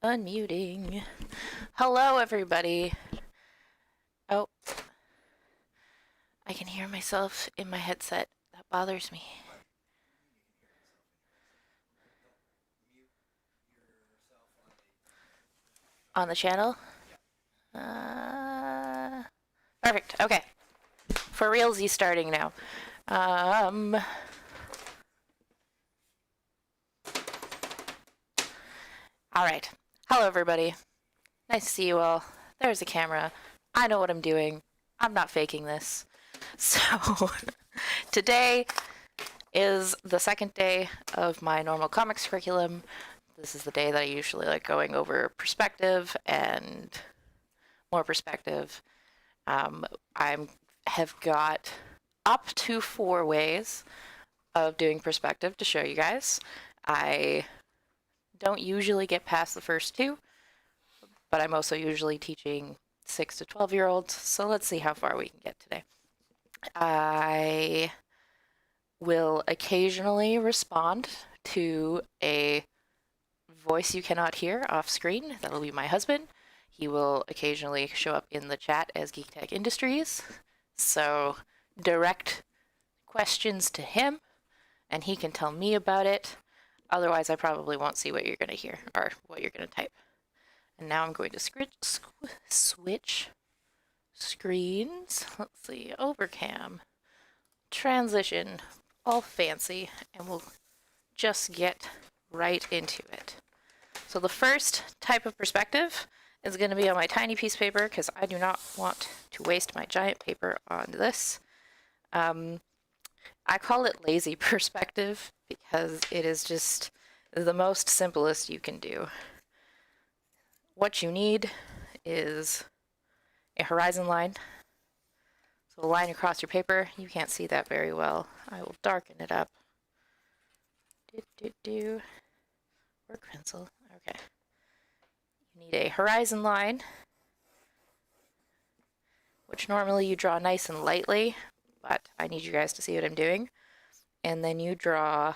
Unmuting. Hello, everybody. Oh, I can hear myself in my headset. That bothers me. On the channel? Perfect. Okay. For realsy starting now. All right. Hello, everybody. Nice to see you all. There's the camera. I know what I'm doing. I'm not faking this. So, today is the second day of my normal comics curriculum. This is the day that I usually like going over perspective and more perspective. I have got up to 4 ways of doing perspective to show you guys. I don't usually get past the first 2, but I'm also usually teaching 6 to 12-year-olds, so let's see how far we can get today. I will occasionally respond to a voice you cannot hear off screen. That'll be my husband. He will occasionally show up in the chat as Geek Tech Industries. So direct questions to him, and he can tell me about it. Otherwise, I probably won't see what you're going to hear or what you're going to type. And now I'm going to switch screens. Let's see, overcam, transition, all fancy, and we'll just get right into it. So the first type of perspective is going to be on my tiny piece of paper because I do not want to waste my giant paper on this. I call it lazy perspective because it is just the most simplest you can do. What you need is a horizon line. So a line across your paper. You can't see that very well. I will darken it up. Work pencil. Okay. You need a horizon line, which normally you draw nice and lightly, but I need you guys to see what I'm doing. And then you draw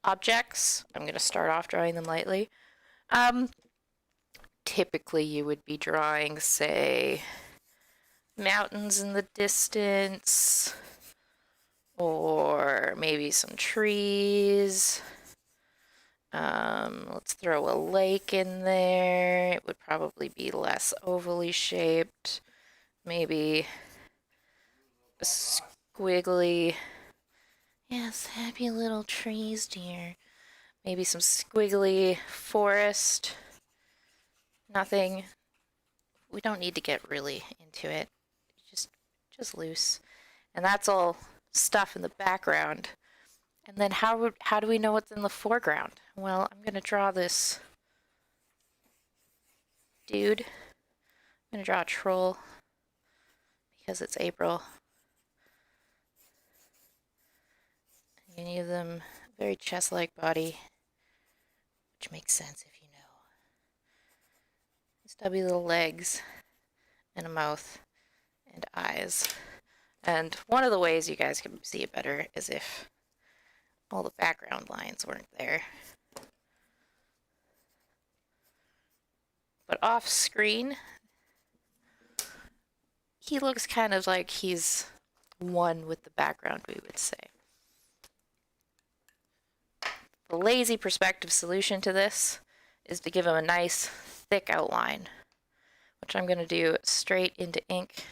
objects. I'm going to start off drawing them lightly. Typically you would be drawing, say, mountains in the distance, or maybe some trees. Let's throw a lake in there. It would probably be less ovally shaped. Maybe a squiggly, yes, happy little trees, dear. Maybe some squiggly forest. Nothing. We don't need to get really into it. Just loose. And that's all stuff in the background. And then how do we know what's in the foreground? Well, I'm going to draw this dude. I'm going to draw a troll because it's April. You need them very chest-like body, which makes sense if you know. Stubby little legs and a mouth and eyes. And one of the ways you guys can see it better is if all the background lines weren't there. But off screen, he looks kind of like he's one with the background, we would say. The lazy perspective solution to this is to give him a nice thick outline, which I'm going to do straight into ink.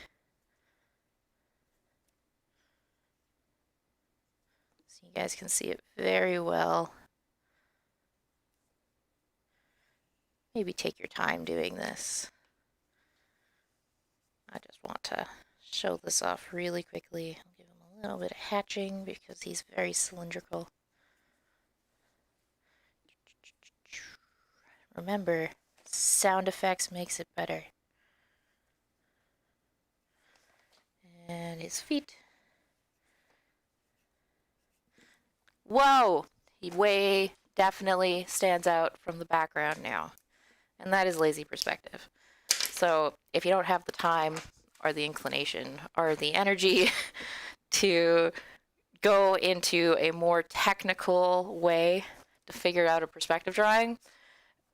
So you guys can see it very well. Maybe take your time doing this. I just want to show this off really quickly. I'll give him a little bit of hatching because he's very cylindrical. Remember, sound effects makes it better. And his feet. Whoa! He way definitely stands out from the background now. And that is lazy perspective. So if you don't have the time or the inclination or the energy to go into a more technical way to figure out a perspective drawing,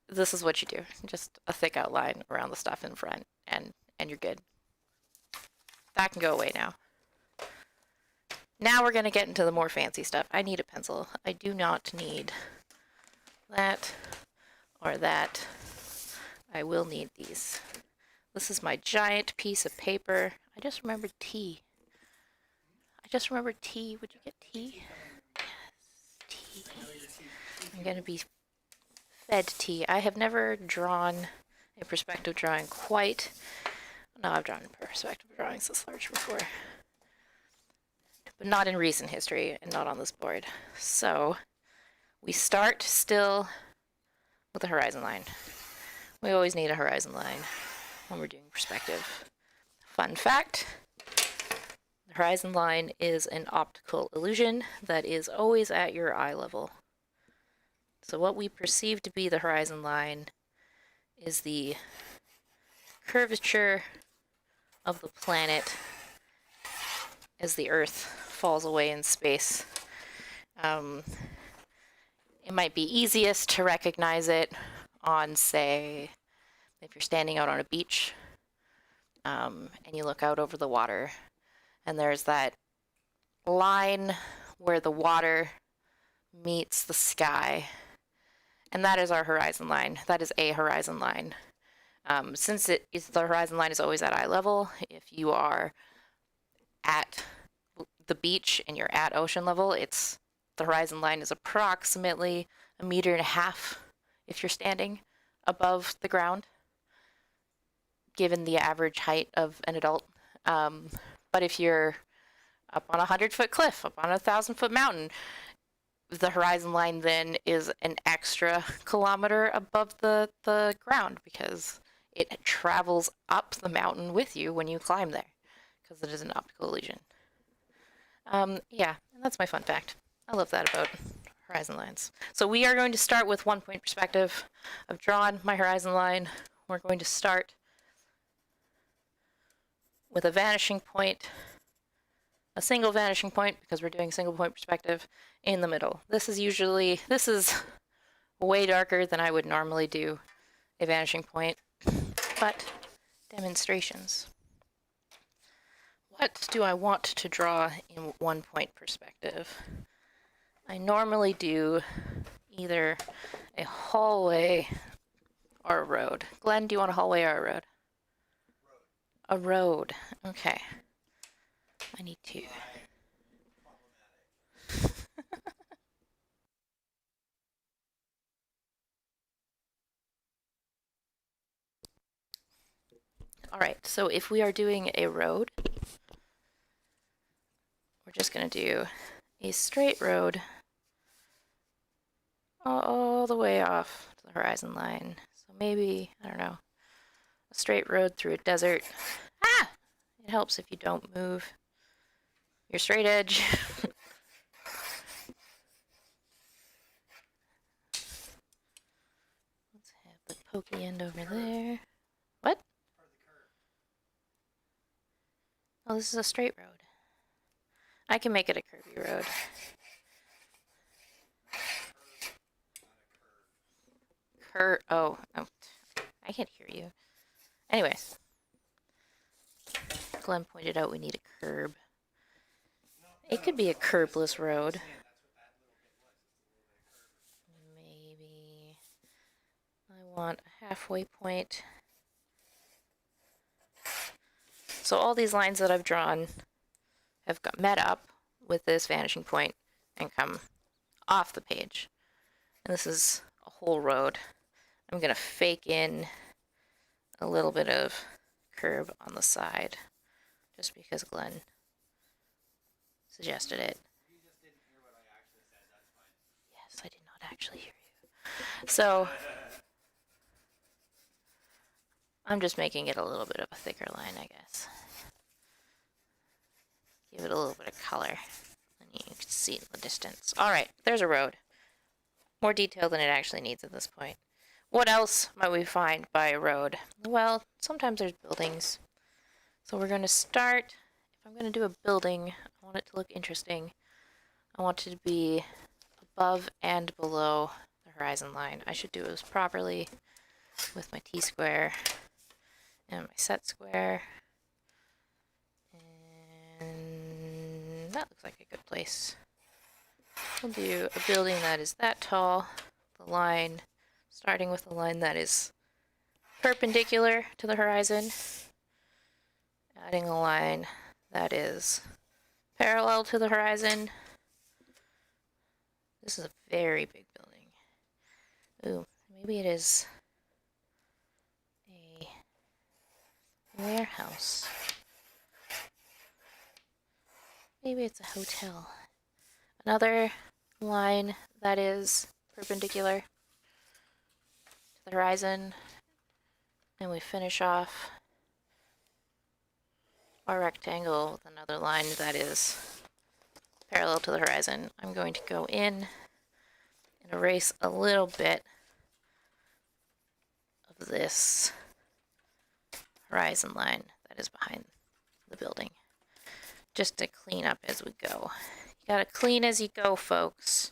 this is what you do. Just a thick outline around the stuff in front, and you're good. That can go away now. Now we're going to get into the more fancy stuff. I need a pencil. I do not need that or that. I will need these. This is my giant piece of paper. I just remembered tea. Would you get tea? Yes, tea. I'm going to be fed tea. I have never drawn a perspective drawing quite. No, I've drawn perspective drawings this large before, but not in recent history and not on this board. So we start still with a horizon line. We always need a horizon line when we're doing perspective. Fun fact, the horizon line is an optical illusion that is always at your eye level. So what we perceive to be the horizon line is the curvature of the planet as the Earth falls away in space. It might be easiest to recognize it on, say, if you're standing out on a beach and you look out over the water, and there's that line where the water meets the sky, and that is our horizon line. That is a horizon line. Since the horizon line is always at eye level, if you are at the beach and you're at ocean level, the horizon line is approximately 1.5 meters if you're standing above the ground, given the average height of an adult. But if you're up on a 100-foot cliff, up on a 1,000-foot mountain, the horizon line then is an extra kilometer above the ground because it travels up the mountain with you when you climb there, because it is an optical illusion. Yeah, and that's my fun fact. I love that about horizon lines. So we are going to start with 1-point perspective. I've drawn my horizon line. We're going to start with a vanishing point, a single vanishing point, because we're doing single point perspective, in the middle. This is way darker than I would normally do a vanishing point, but demonstrations. What do I want to draw in 1-point perspective? I normally do either a hallway or a road. Glenn, do you want a hallway or a road? A road. Okay. I need to. All right, so if we are doing a road, we're just going to do a straight road all the way off to the horizon line. So maybe, I don't know, a straight road through a desert. Ah! It helps if you don't move your straight edge. Let's have the pokey end over there. What? Oh, this is a straight road. I can make it a curvy road. Oh, I can't hear you. Anyways, Glenn pointed out we need a curb. It could be a curbless road. Maybe I want a halfway point. So all these lines that I've drawn have got met up with this vanishing point and come off the page. And this is a whole road. I'm going to fake in a little bit of curb on the side, just because Glenn suggested it. Yes, I did not actually hear you. So I'm just making it a little bit of a thicker line, I guess. Give it a little bit of color, and you can see it in the distance. All right, there's a road. More detail than it actually needs at this point. What else might we find by a road? Well, sometimes there's buildings. So we're going to start, if I'm going to do a building, I want it to look interesting. I want it to be above and below the horizon line. I should do this properly with my T-square and my set square. And that looks like a good place. We'll do a building that is that tall, the line, starting with a line that is perpendicular to the horizon, adding a line that is parallel to the horizon. This is a very big building. Ooh, maybe it is a warehouse. Maybe it's a hotel. Another line that is perpendicular to the horizon. And we finish off our rectangle with another line that is parallel to the horizon. I'm going to go in and erase a little bit of this horizon line that is behind the building, just to clean up as we go. You gotta clean as you go, folks.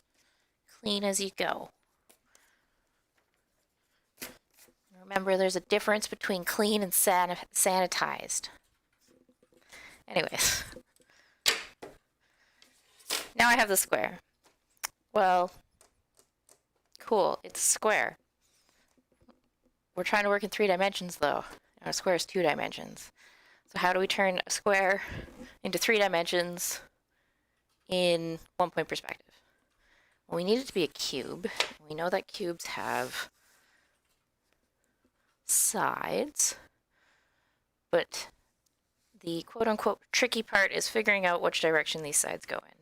Clean as you go. Remember, there's a difference between clean and sanitized. Anyways. Now I have the square. Well, cool, it's a square. We're trying to work in 3 dimensions, though. And a square is 2 dimensions. So how do we turn a square into 3 dimensions in 1-point perspective? Well, we need it to be a cube. We know that cubes have sides, but the quote-unquote tricky part is figuring out which direction these sides go in.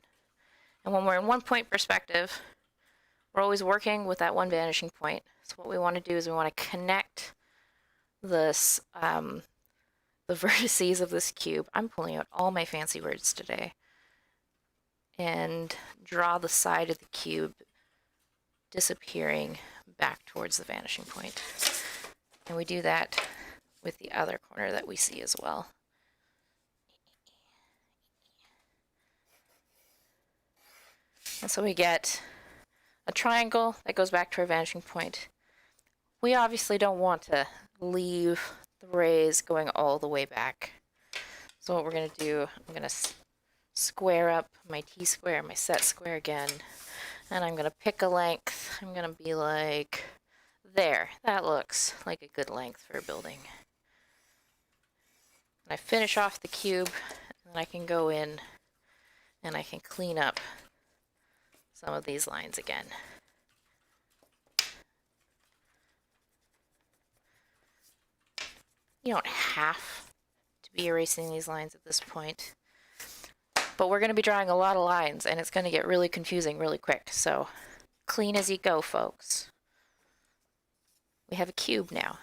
And when we're in 1-point perspective, we're always working with that one vanishing point. So what we want to do is we want to connect this, the vertices of this cube. I'm pulling out all my fancy words today. And draw the side of the cube disappearing back towards the vanishing point. And we do that with the other corner that we see as well. And so we get a triangle that goes back to our vanishing point. We obviously don't want to leave the rays going all the way back. So what we're going to do, I'm going to square up my T-square, my set square again, and I'm going to pick a length. I'm going to be like, there, that looks like a good length for a building. And I finish off the cube, and I can go in and I can clean up some of these lines again. You don't have to be erasing these lines at this point, but we're going to be drawing a lot of lines, and it's going to get really confusing really quick. So clean as you go, folks. We have a cube now,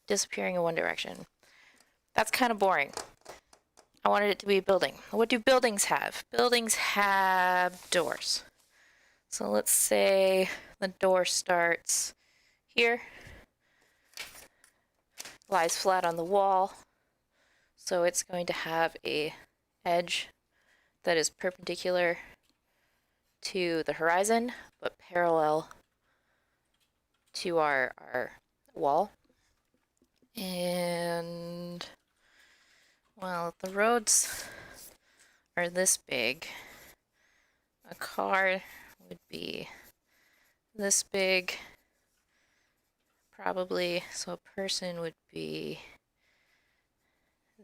disappearing in one direction. That's kind of boring. I wanted it to be a building. What do buildings have? Buildings have doors. So let's say the door starts here, lies flat on the wall. So it's going to have a edge that is perpendicular to the horizon, but parallel to our wall. And, well, if the roads are this big, a car would be this big, probably, so a person would be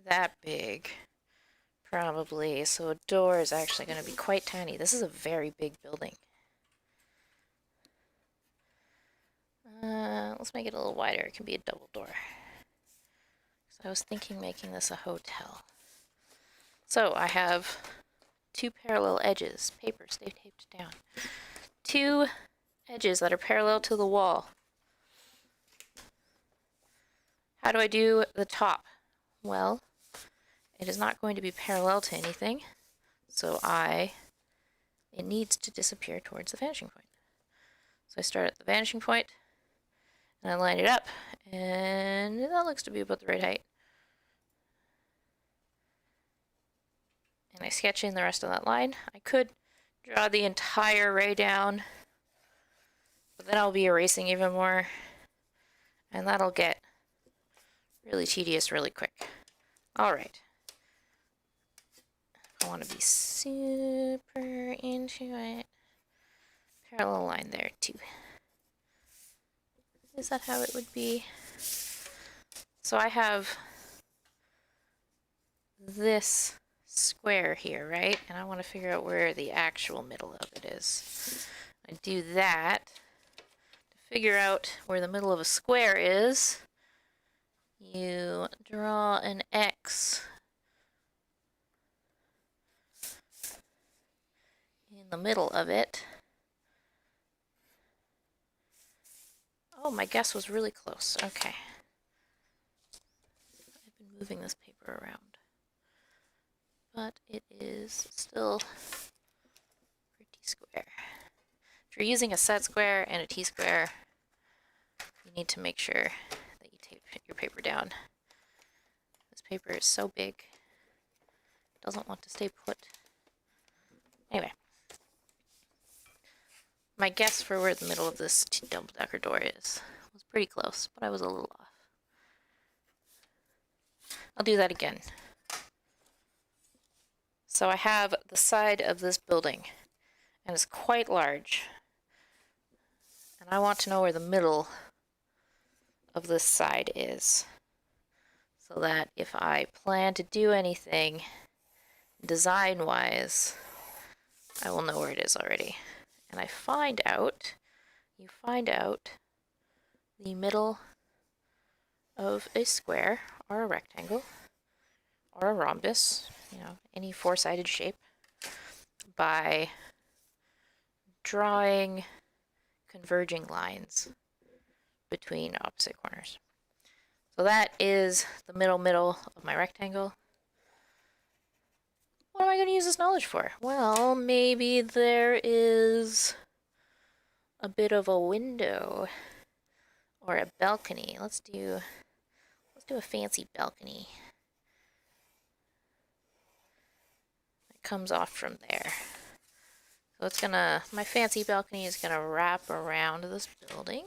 that big, probably, so a door is actually going to be quite tiny. This is a very big building. Let's make it a little wider. It can be a double door. So I was thinking making this a hotel. So I have 2 parallel edges. Paper, stay taped down. 2 edges that are parallel to the wall. How do I do the top? Well, it is not going to be parallel to anything, so it needs to disappear towards the vanishing point. So I start at the vanishing point, and I line it up, and that looks to be about the right height. And I sketch in the rest of that line. I could draw the entire ray down, But then I'll be erasing even more, and that'll get really tedious really quick. All right. I want to be super into it. Parallel line there too. Is that how it would be? So I have this square here, right? And I want to figure out where the actual middle of it is. I do that. To figure out where the middle of a square is, you draw an X in the middle of it. Oh, my guess was really close. Okay. I've been moving this paper around, but it is still pretty square. If you're using a set square and a T-square, you need to make sure that you tape your paper down. This paper is so big, it doesn't want to stay put. Anyway, my guess for where the middle of this double-decker door is was pretty close, but I was a little off. I'll do that again. So I have the side of this building, and it's quite large. And I want to know where the middle of this side is, so that if I plan to do anything design-wise, I will know where it is already. And you find out the middle of a square or a rectangle or a rhombus, any four-sided shape, by drawing converging lines between opposite corners. So that is the middle of my rectangle. What am I going to use this knowledge for? Well, maybe there is a bit of a window or a balcony. Let's do a fancy balcony. It comes off from there. So it's gonna, my fancy balcony is gonna wrap around this building.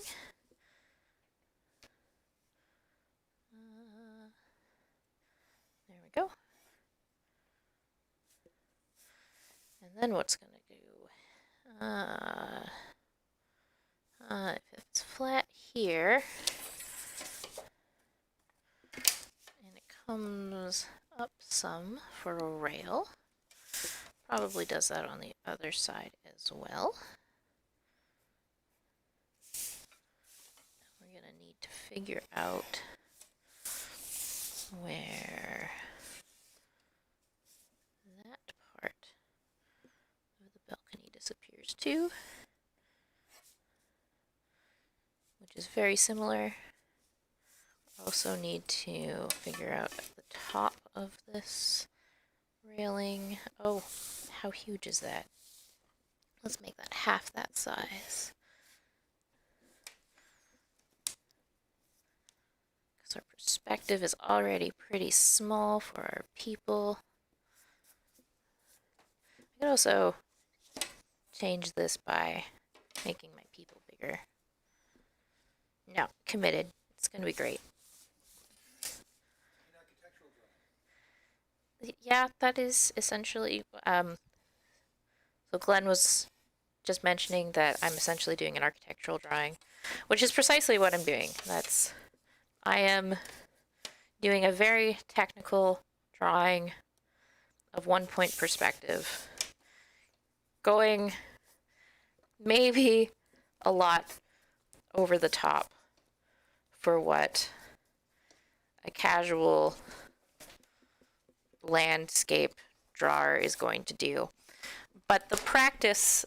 There we go. And then what's gonna do? If it's flat here, and it comes up some for a rail, probably does that on the other side as well. We're gonna need to figure out where that part of the balcony disappears to, which is very similar. Also need to figure out the top of this railing. Oh, how huge is that? Let's make that half that size. Because our perspective is already pretty small for our people. I could also change this by making my people bigger. No, committed. It's going to be great. Yeah, that is essentially, so Glenn was just mentioning that I'm essentially doing an architectural drawing, which is precisely what I'm doing. I am doing a very technical drawing of 1-point perspective, going maybe a lot over the top for what a casual landscape drawer is going to do. But the practice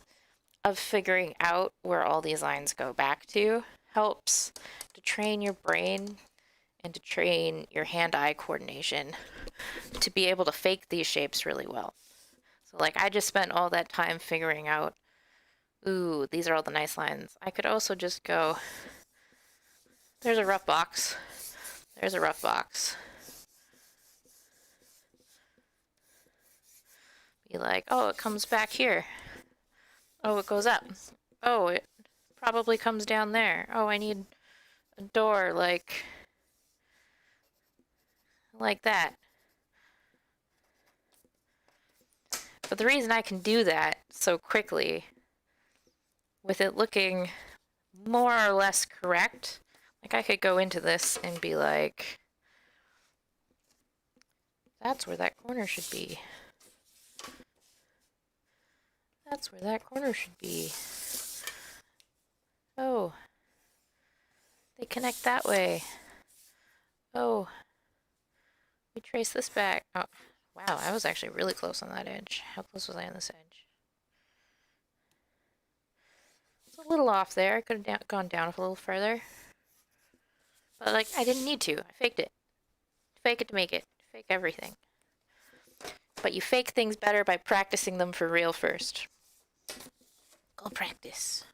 of figuring out where all these lines go back to helps to train your brain and to train your hand-eye coordination to be able to fake these shapes really well. So like I just spent all that time figuring out, ooh, these are all the nice lines. I could also just go, there's a rough box, there's a rough box. Be like, oh, it comes back here. Oh, it goes up. Oh, probably comes down there. Oh, I need a door like that. But the reason I can do that so quickly, with it looking more or less correct, like I could go into this and be like, that's where that corner should be. That's where that corner should be. Oh, they connect that way. Oh, we trace this back. Oh, wow, I was actually really close on that edge. How close was I on this edge? It's a little off there. I could have gone down a little further. But, like, I didn't need to. I faked it. Fake it to make it. Fake everything. But you fake things better by practicing them for real first. Go practice.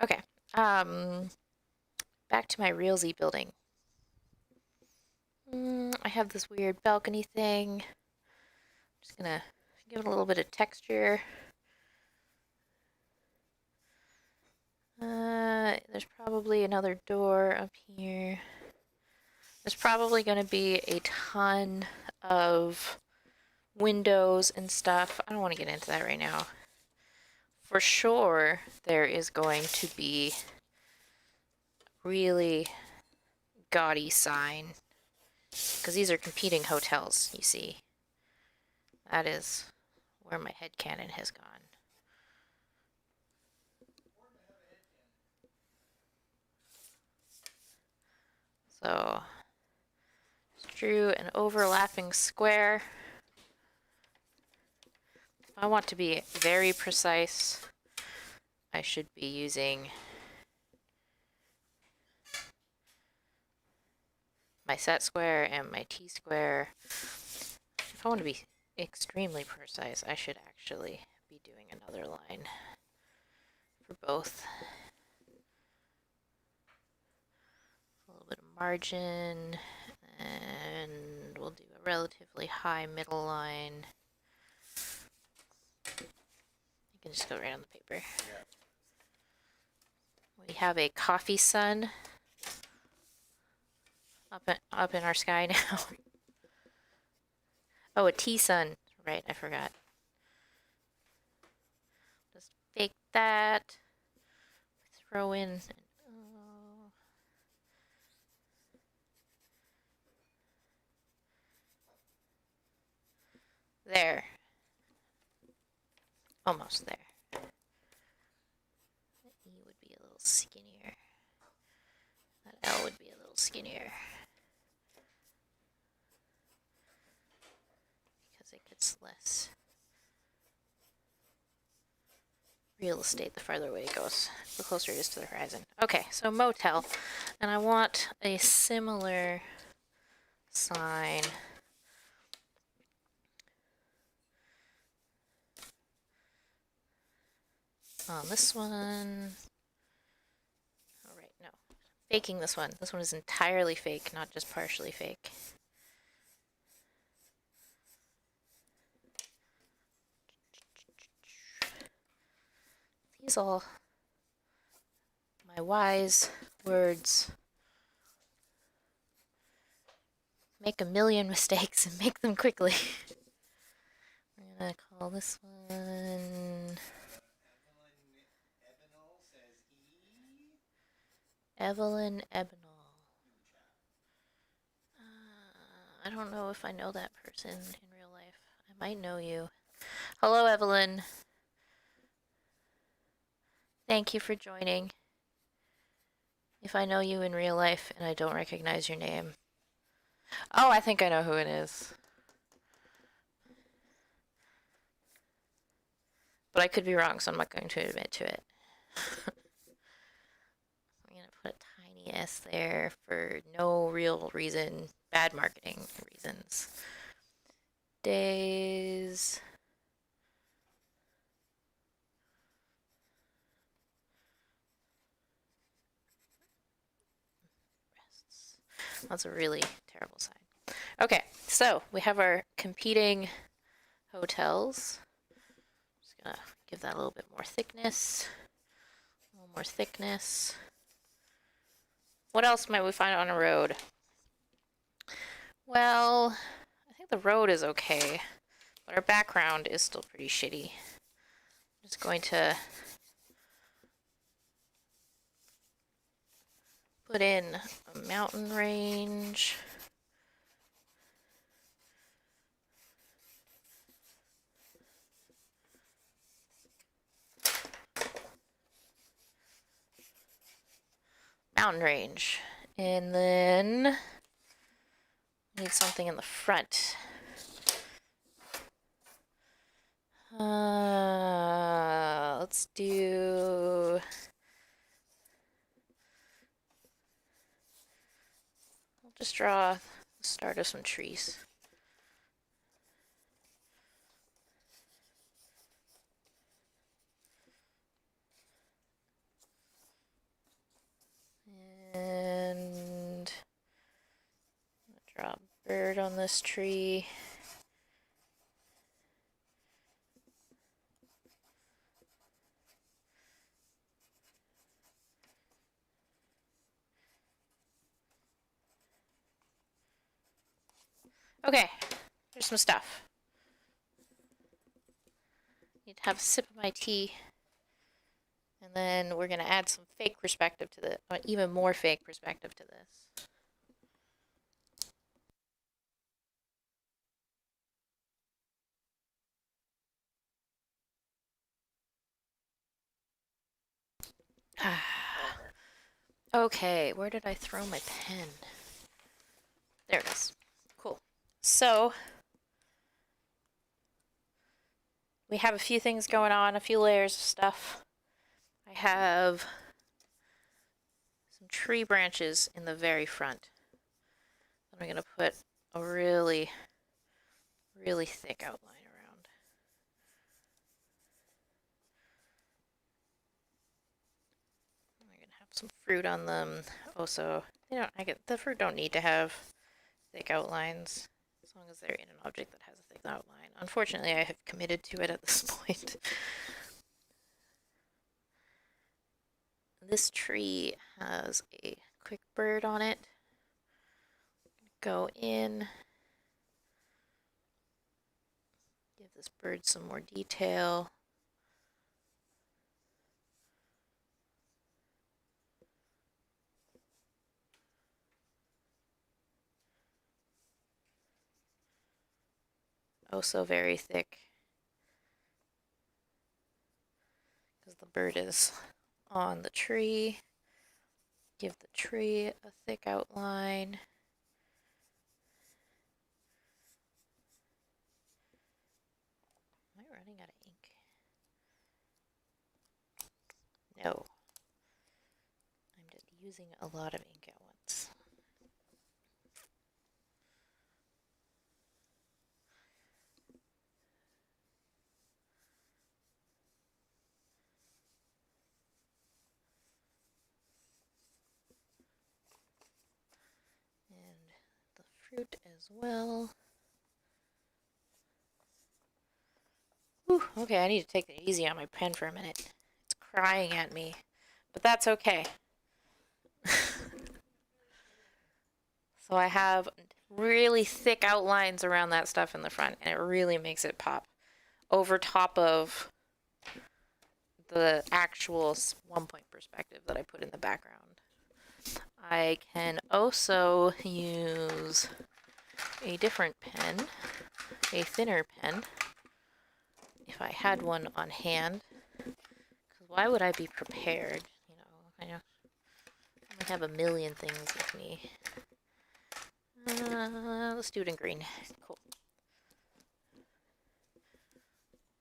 Okay. Back to my realsy building. I have this weird balcony thing. I'm just gonna give it a little bit of texture. There's probably another door up here. There's probably gonna be a ton of windows and stuff. I don't want to get into that right now. For sure, there is going to be a really gaudy sign, because these are competing hotels, you see. That is where my headcanon has gone. So, just drew an overlapping square. If I want to be very precise, I should be using my set square and my T-square. If I want to be extremely precise, I should actually be doing another line for both. A little bit of margin, and we'll do a relatively high middle line. You can just go right on the paper. We have a coffee sun up in our sky now. Oh, a tea sun. Right, I forgot. Just fake that. Throw in. There. Almost there. That E would be a little skinnier. That L would be a little skinnier. Because it gets less real estate the farther away it goes, the closer it is to the horizon. Okay, so motel. And I want a similar sign. On this one. Oh, right, no. Faking this one. This one is entirely fake, not just partially fake. These all my wise words. Make a million mistakes and make them quickly. We're gonna call this one Evelyn Ebenol. I don't know if I know that person in real life. I might know you. Hello, Evelyn. Thank you for joining. If I know you in real life and I don't recognize your name. Oh, I think I know who it is. But I could be wrong, so I'm not going to admit to it. I'm going to put a tiny S there for no real reason. Bad marketing reasons. Days. Rests. That's a really terrible sign. Okay, so we have our competing hotels. Just gonna give that a little bit more thickness. more thickness. What else might we find on a road? Well, I think the road is okay, but our background is still pretty shitty. I'm just going to put in a mountain range. Mountain range. And then need something in the front. Let's do... I'll just draw the start of some trees. And draw a bird on this tree. Okay, there's some stuff. Need to have a sip of my tea. And then we're going to add some fake perspective to this, even more fake perspective to this. Okay, where did I throw my pen? There it is. Cool. So, we have a few things going on, a few layers of stuff. I have some tree branches in the very front. I'm going to put a really, really thick outline around. I'm going to have some fruit on them. Also, the fruit don't need to have thick outlines as long as they're in an object that has a thick outline. Unfortunately, I have committed to it at this point. This tree has a quick bird on it. Go in, give this bird some more detail. Also very thick, because the bird is on the tree. Give the tree a thick outline. Am I running out of ink? No. I'm just using a lot of ink at once. And the fruit as well. Whew, okay, I need to take it easy on my pen for a minute. It's crying at me, but that's okay. So I have really thick outlines around that stuff in the front, and it really makes it pop over top of the actual 1-point perspective that I put in the background. I can also use a different pen, a thinner pen, if I had one on hand. Because why would I be prepared? I have a million things with me. Let's do it in green. Cool.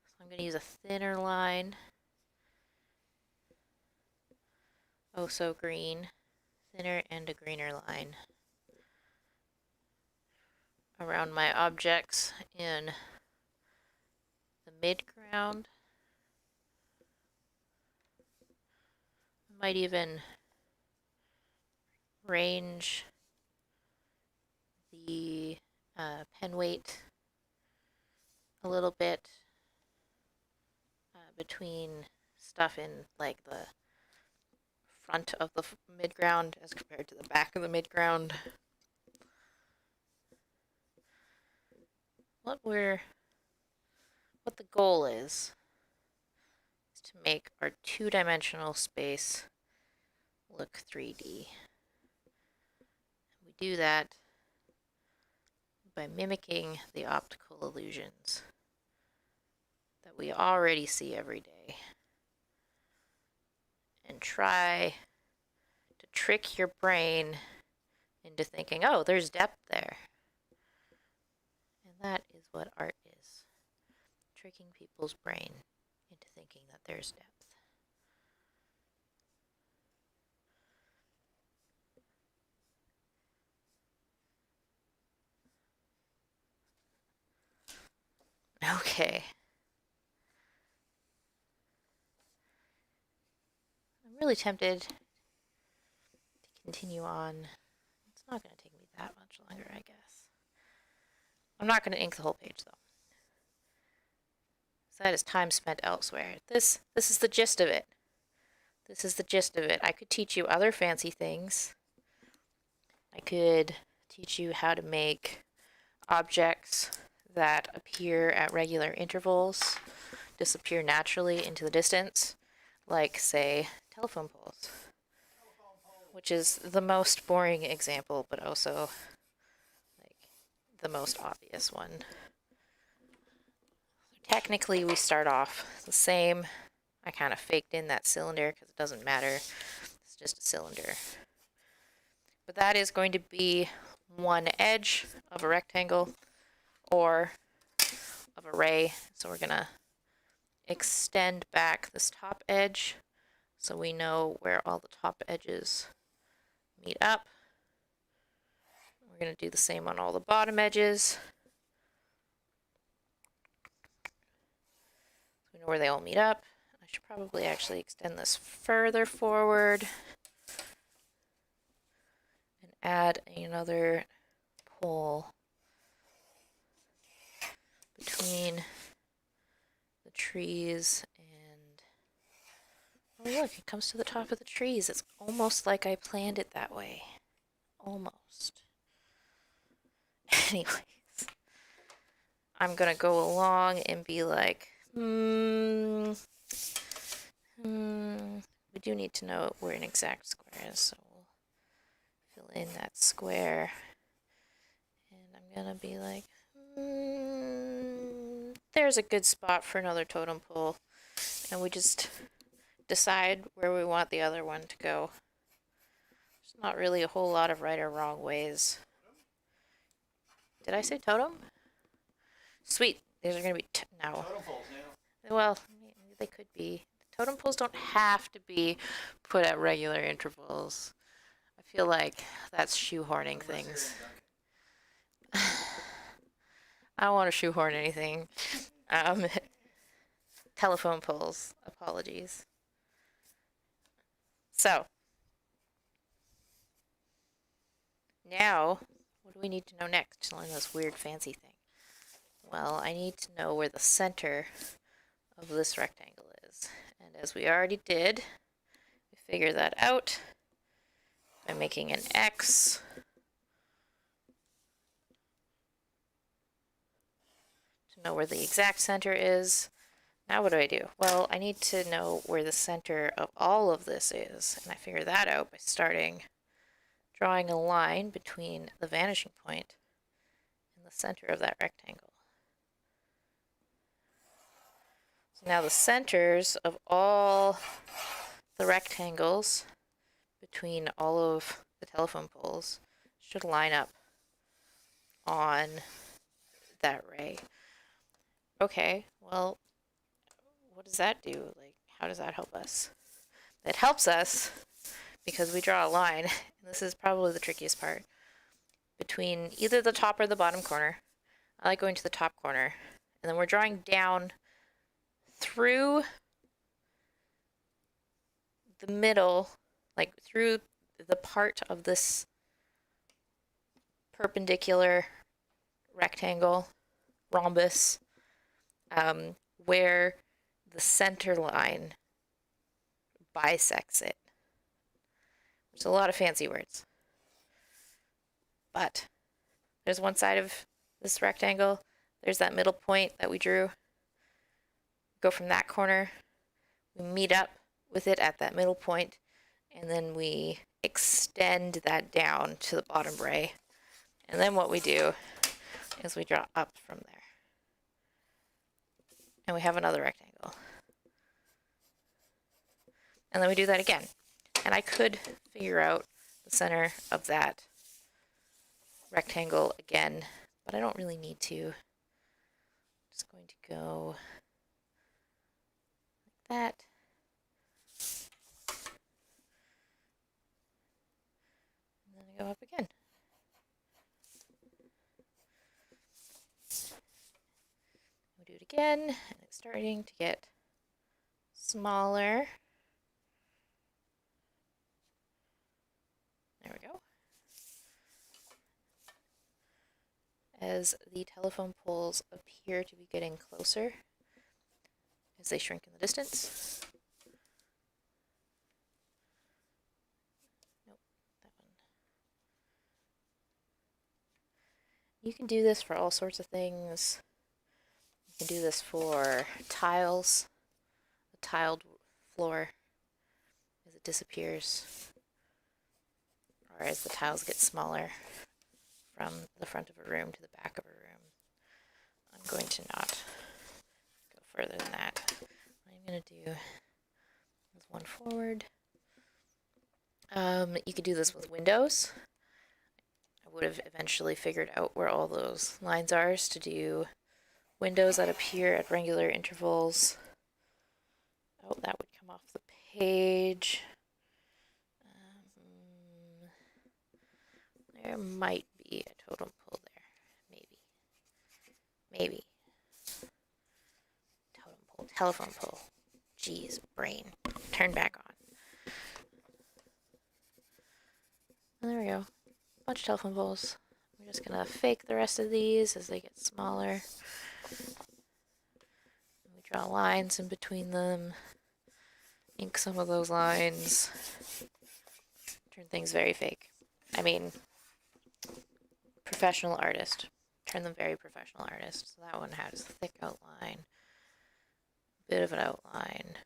So I'm going to use a thinner line. Oh, so green. Thinner and a greener line around my objects in the midground. Might even range the pen weight a little bit between stuff in like the front of the midground as compared to the back of the midground. What the goal is to make our two-dimensional space look 3D. We do that by mimicking the optical illusions that we already see every day and try to trick your brain into thinking, oh, there's depth there. And that is what art is. Tricking people's brain into thinking that there's depth. Okay. I'm really tempted to continue on. It's not going to take me that much longer, I guess. I'm not going to ink the whole page, though. So that is time spent elsewhere. This is the gist of it. This is the gist of it. I could teach you other fancy things. I could teach you how to make objects that appear at regular intervals, disappear naturally into the distance, like, say, telephone poles, which is the most boring example, but also like the most obvious one. Technically, we start off the same. I kind of faked in that cylinder because it doesn't matter. It's just a cylinder. But that is going to be one edge of a rectangle or of a ray. So we're going to extend back this top edge so we know where all the top edges meet up. We're going to do the same on all the bottom edges. So we know where they all meet up. I should probably actually extend this further forward and add another pole between the trees and... Oh look, it comes to the top of the trees. It's almost like I planned it that way. Almost. Anyways, I'm gonna go along and be like, we do need to know where an exact square is, so we'll fill in that square. And I'm gonna be like, there's a good spot for another totem pole. And we just decide where we want the other one to go. There's not really a whole lot of right or wrong ways. Did I say totem? Sweet. These are going to be now. Totem poles now. Well, they could be. Totem poles don't have to be put at regular intervals. I feel like that's shoehorning things. I don't want to shoehorn anything. Telephone poles. Apologies. So, now, what do we need to know next to learn this weird fancy thing? Well, I need to know where the center of this rectangle is. And as we already did, we figure that out by making an X to know where the exact center is. Now what do? Well, I need to know where the center of all of this is. And I figure that out by drawing a line between the vanishing point and the center of that rectangle. So now the centers of all the rectangles between all of the telephone poles should line up on that ray. Okay, well, what does that do? Like, how does that help us? It helps us because we draw a line, and this is probably the trickiest part, between either the top or the bottom corner. I like going to the top corner, and then we're drawing down through the middle, like through the part of this perpendicular rectangle, rhombus, where the center line bisects it. There's a lot of fancy words. But there's one side of this rectangle. There's that middle point that we drew. Go from that corner. We meet up with it at that middle point, and then we extend that down to the bottom ray. And then what we do is we draw up from there. And we have another rectangle. And then we do that again. And I could figure out the center of that rectangle again, but I don't really need to. I'm just going to go like that. And then I go up again. We do it again, and it's starting to get smaller. There we go. As the telephone poles appear to be getting closer as they shrink in the distance. Nope, that one. You can do this for all sorts of things. You can do this for tiles, the tiled floor as it disappears, or as the tiles get smaller from the front of a room to the back of a room. I'm going to not go further than that. What I'm going to do is one forward. You could do this with windows. I would have eventually figured out where all those lines are to do windows that appear at regular intervals. Oh, that would come off the page. There might be a totem pole there. Maybe. Totem pole, telephone pole. Jeez, brain. Turn back on. And there we go. Bunch of telephone poles. I'm just gonna fake the rest of these as they get smaller. We draw lines in between them. Ink some of those lines. Turn things very fake. I mean, professional artist. Turn them very professional artist. So that one has a thick outline, a bit of an outline.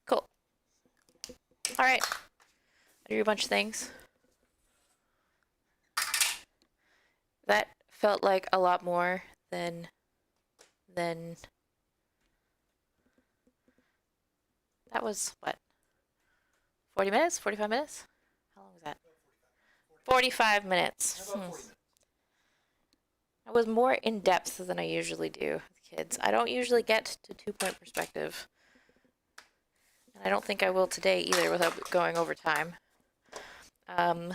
Cool. All right. I do a bunch of things. That felt like a lot more than that was what? 40 minutes? 45 minutes? How long was that? 45 minutes. I was more in depth than I usually do with kids. I don't usually get to 2-point perspective. And I don't think I will today either without going over time. And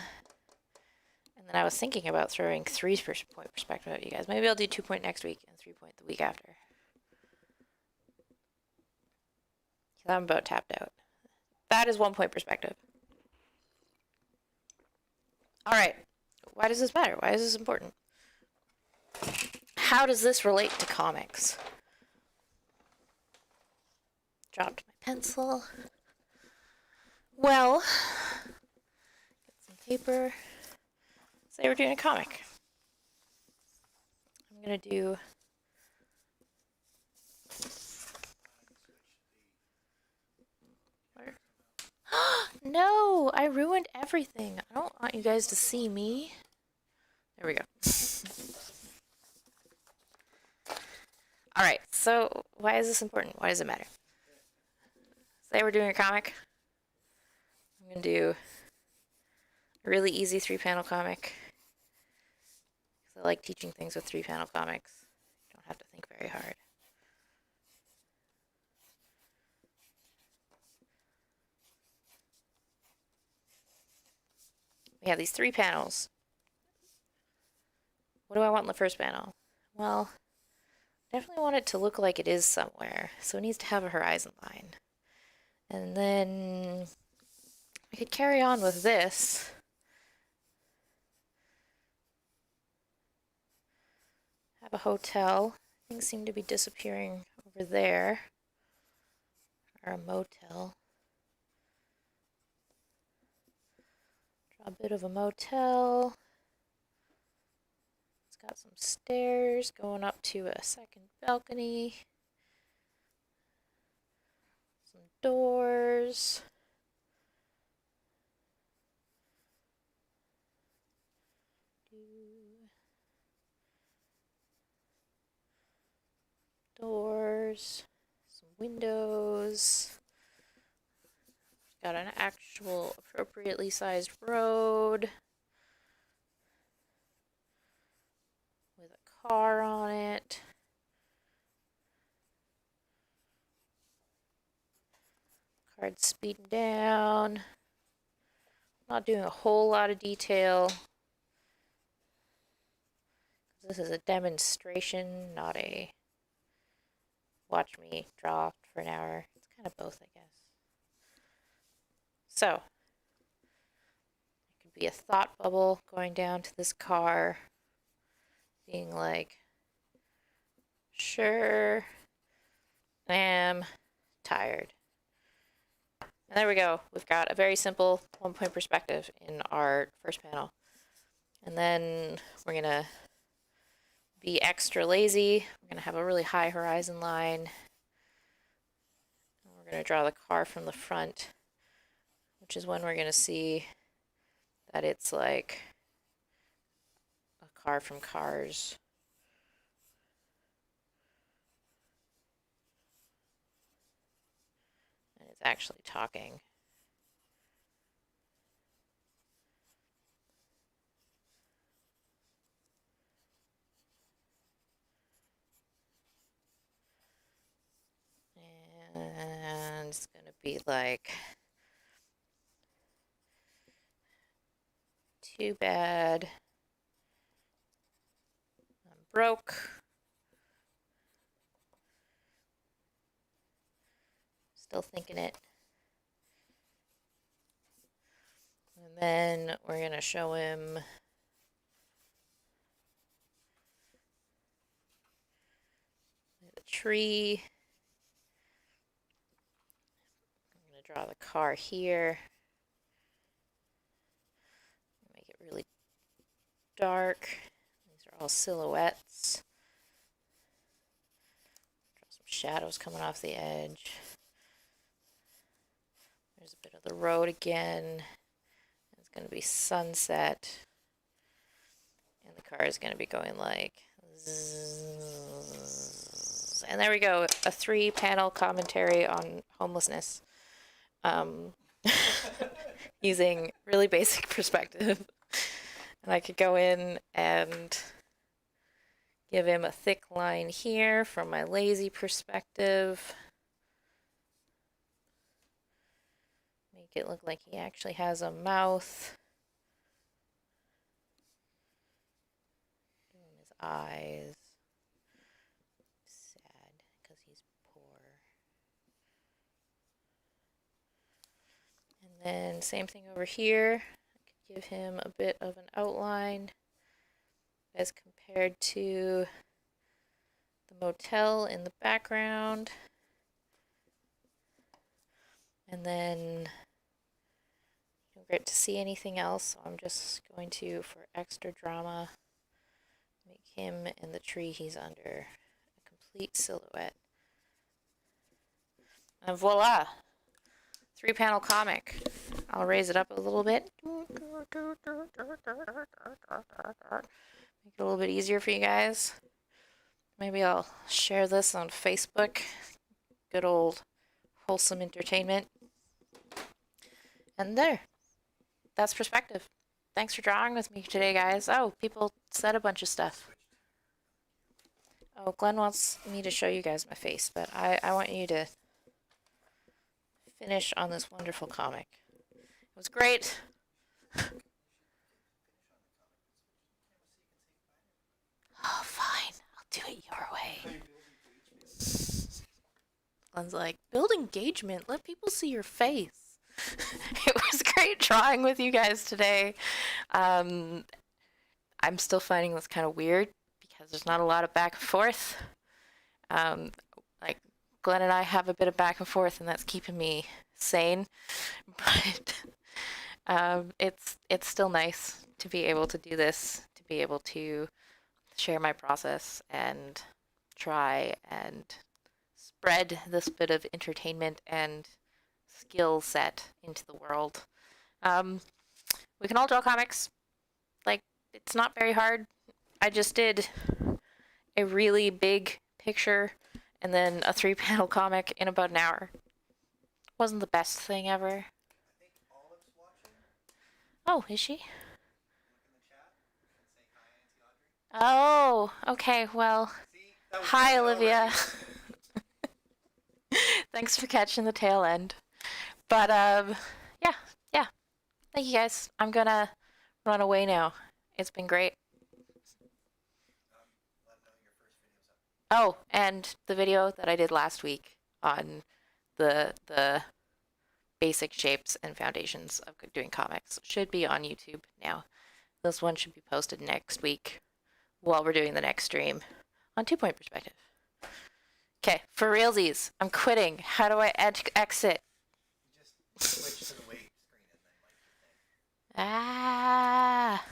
then I was thinking about throwing 3-point perspective at you guys. Maybe I'll do 2-point next week and 3-point the week after. I'm about tapped out. That is 1-point perspective. All right. Why does this matter? Why is this important? How does this relate to comics? Dropped my pencil. Well, get some paper. Say we're doing a comic. I'm going to do... No, I ruined everything. I don't want you guys to see me. There we go. All right, so why is this important? Why does it matter? Say we're doing a comic. I'm going to do a really easy 3-panel comic. Because I like teaching things with 3-panel comics. You don't have to think very hard. We have these 3 panels. What do I want in the first panel? Well, definitely want it to look like it is somewhere. So it needs to have a horizon line. And then I could carry on with this have a hotel. Things seem to be disappearing over there. Or a motel. Draw a bit of a motel. It's got some stairs going up to a second balcony. Some doors. Doors. Some windows. Got an actual appropriately sized road with a car on it. Car's speeding down. Not doing a whole lot of detail. This is a demonstration, not a watch me draw for an hour. It's kind of both, I guess. So, it could be a thought bubble going down to this car, being like, sure, am tired. And there we go. We've got a very simple one-point perspective in our first panel. And then we're going to be extra lazy. We're going to have a really high horizon line. And we're going to draw the car from the front, which is when we're going to see that it's like a car from Cars. And it's actually talking. And it's going to be like, too bad I'm broke. Still thinking it. And then we're going to show him the tree. I'm going to draw the car here. Make it really dark. These are all silhouettes. Draw some shadows coming off the edge. There's a bit of the road again. It's going to be sunset. And the car is going to be going like zzz. And there we go, a 3-panel commentary on homelessness. Using really basic perspective. And I could go in and give him a thick line here from my lazy perspective. Make it look like he actually has a mouth. Doing his eyes. Sad because he's poor. And then same thing over here. I could give him a bit of an outline as compared to the motel in the background. And then you don't get to see anything else, so I'm just going to, for extra drama, make him and the tree he's under a complete silhouette. And voila! 3-panel comic. I'll raise it up a little bit. Make it a little bit easier for you guys. Maybe I'll share this on Facebook. Good old wholesome entertainment. And there. That's perspective. Thanks for drawing with me today, guys. Oh, people said a bunch of stuff. Oh, Glenn wants me to show you guys my face, but I want you to finish on this wonderful comic. It was great. Oh, fine. I'll do it your way. Glenn's like, build engagement. Let people see your face. It was great drawing with you guys today. I'm still finding this kind of weird because there's not a lot of back and forth. Like Glenn and I have a bit of back and forth, and that's keeping me sane. But it's still nice to be able to do this, to be able to share my process and try and spread this bit of entertainment and skill set into the world. We can all draw comics. Like, it's not very hard. I just did a really big picture and then a 3-panel comic in about an hour. Wasn't the best thing ever. I think Olive's watching. Oh, is she? Look in the chat and say hi, Auntie Audrey. Oh, okay, well, See, that was hi, good Olivia. already. Thanks for catching the tail end. But, yeah. Thank you guys. I'm gonna run away now. It's been great. Let them know your first video's up. Oh, and the video that I did last week on the basic shapes and foundations of doing comics should be on YouTube now. This one should be posted next week while we're doing the next stream on 2-point perspective. Okay, for realsies, I'm quitting. How do I exit? You just switch to the wave screen and then like the thing. Ah.